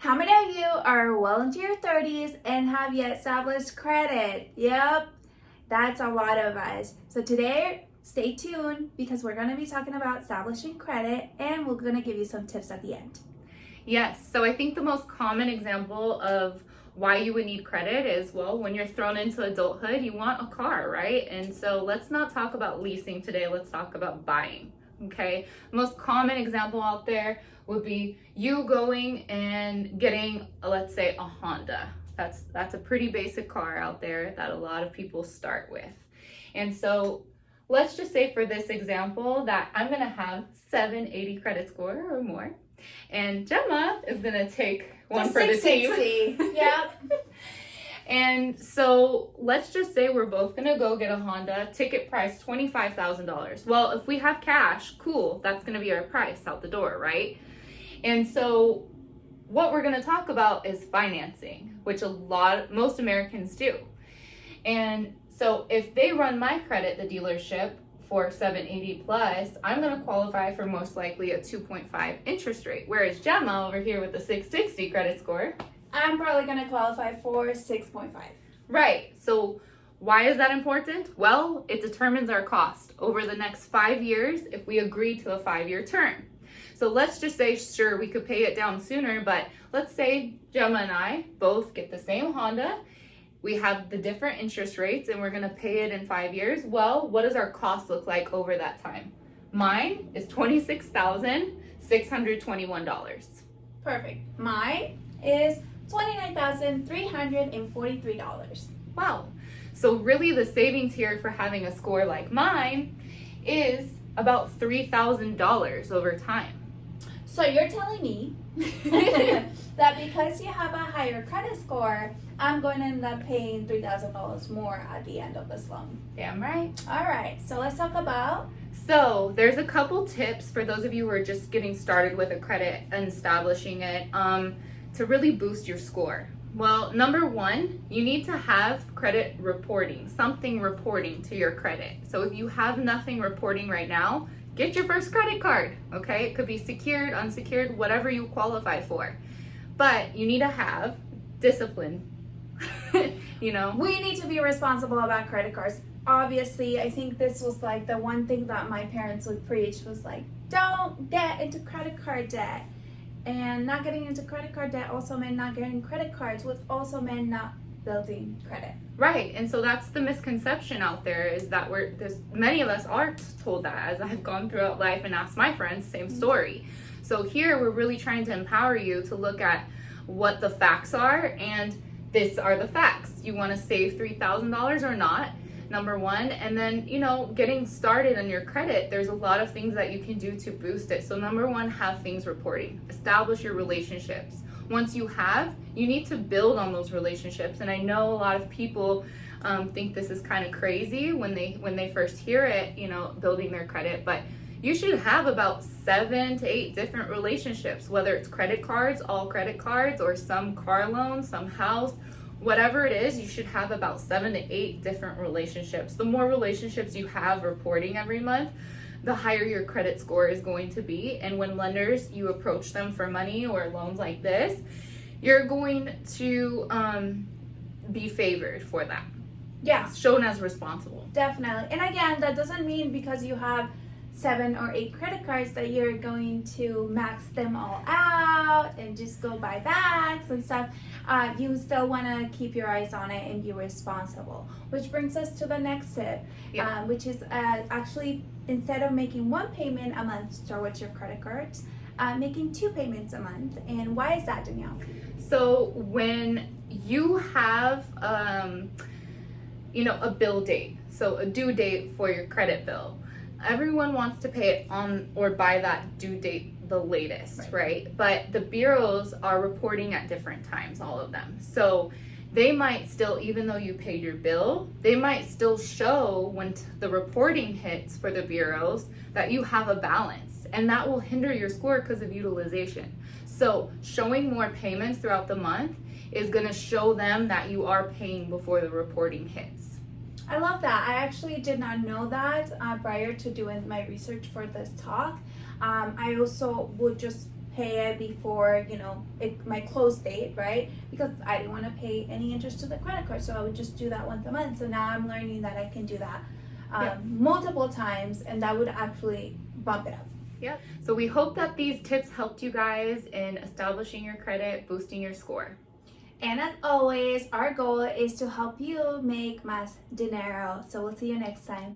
How many of you are well into your 30s and have yet established credit? Yep, that's a lot of us. So today, stay tuned because we're going to be talking about establishing credit and we're going to give you some tips at the end. Yes, so I think the most common example of why you would need credit is, well, when you're thrown into adulthood, you want a car, right? And so let's not talk about leasing today, let's talk about buying, okay? Most common example out there would be you going and getting, let's say, a Honda. That's a pretty basic car out there that a lot of people start with. And so let's just say for this example that I'm gonna have 780 credit score or more. And Gemma is gonna take one for the team. Yep. And so let's just say we're both gonna go get a Honda, ticket price $25,000. Well, if we have cash, cool, that's gonna be our price out the door, right? And so what we're gonna talk about is financing, which most Americans do. And so if they run my credit, the dealership, for 780 plus, I'm gonna qualify for most likely a 2.5 interest rate. Whereas Gemma over here with the 660 credit score, I'm probably going to qualify for 6.5. right. So why is that important? Well, it determines our cost over the next 5 years if we agree to a 5-year term. So let's just say, sure, we could pay it down sooner, but let's say Gemma and I both get the same Honda. We have the different interest rates and we're gonna pay it in 5 years. Well, what does our cost look like over that time? Mine is $26,621. Perfect. Mine is $29,343. Wow. So really the savings here for having a score like mine is about $3,000 over time. So you're telling me that because you have a higher credit score, I'm going to end up paying $3,000 more at the end of this loan. Damn right. All right, so let's talk about. So there's a couple tips for those of you who are just getting started with a credit and establishing it to really boost your score. Well, number one, you need to have credit reporting, something reporting to your credit. So if you have nothing reporting right now, get your first credit card, okay? It could be secured, unsecured, whatever you qualify for. But you need to have discipline, you know? We need to be responsible about credit cards. Obviously, I think this was like the one thing that my parents would preach was like, don't get into credit card debt. And not getting into credit card debt also meant not getting credit cards, which also meant not building credit. Right, and so that's the misconception out there is that many of us are told that, as I've gone throughout life and asked my friends, same story. So here we're really trying to empower you to look at what the facts are, and these are the facts. You want to save $3,000 or not, number one, and then, getting started on your credit, there's a lot of things that you can do to boost it. So number one, have things reporting. Establish your relationships. Once you need to build on those relationships. And I know a lot of people think this is kind of crazy when they first hear it, building their credit, but you should have about 7 to 8 different relationships, whether it's credit cards, all credit cards, or some car loans, some house, whatever it is, you should have about 7 to 8 different relationships. The more relationships you have reporting every month, the higher your credit score is going to be. And when lenders, you approach them for money or loans like this, you're going to be favored for that. Yeah. Shown as responsible. Definitely. And again, that doesn't mean because you have 7 or 8 credit cards that you're going to max them all out and just go buy bags and stuff. You still want to keep your eyes on it and be responsible. Which brings us to the next tip, which is actually instead of making one payment a month towards your credit cards, making 2 payments a month. And why is that, Danielle? So when you have a bill date, so a due date for your credit bill, everyone wants to pay it on or by that due date the latest, right? But the bureaus are reporting at different times, all of them. So they might still, even though you paid your bill, they might still show when the reporting hits for the bureaus that you have a balance, and that will hinder your score because of utilization. So showing more payments throughout the month is going to show them that you are paying before the reporting hits. I love that. I actually did not know that prior to doing my research for this talk. I also would just pay it before, my close date, right? Because I didn't want to pay any interest to the credit card, so I would just do that once a month. So now I'm learning that I can do that multiple times, and that would actually bump it up. Yep. So we hope that these tips helped you guys in establishing your credit, boosting your score. And as always, our goal is to help you make más dinero. So we'll see you next time.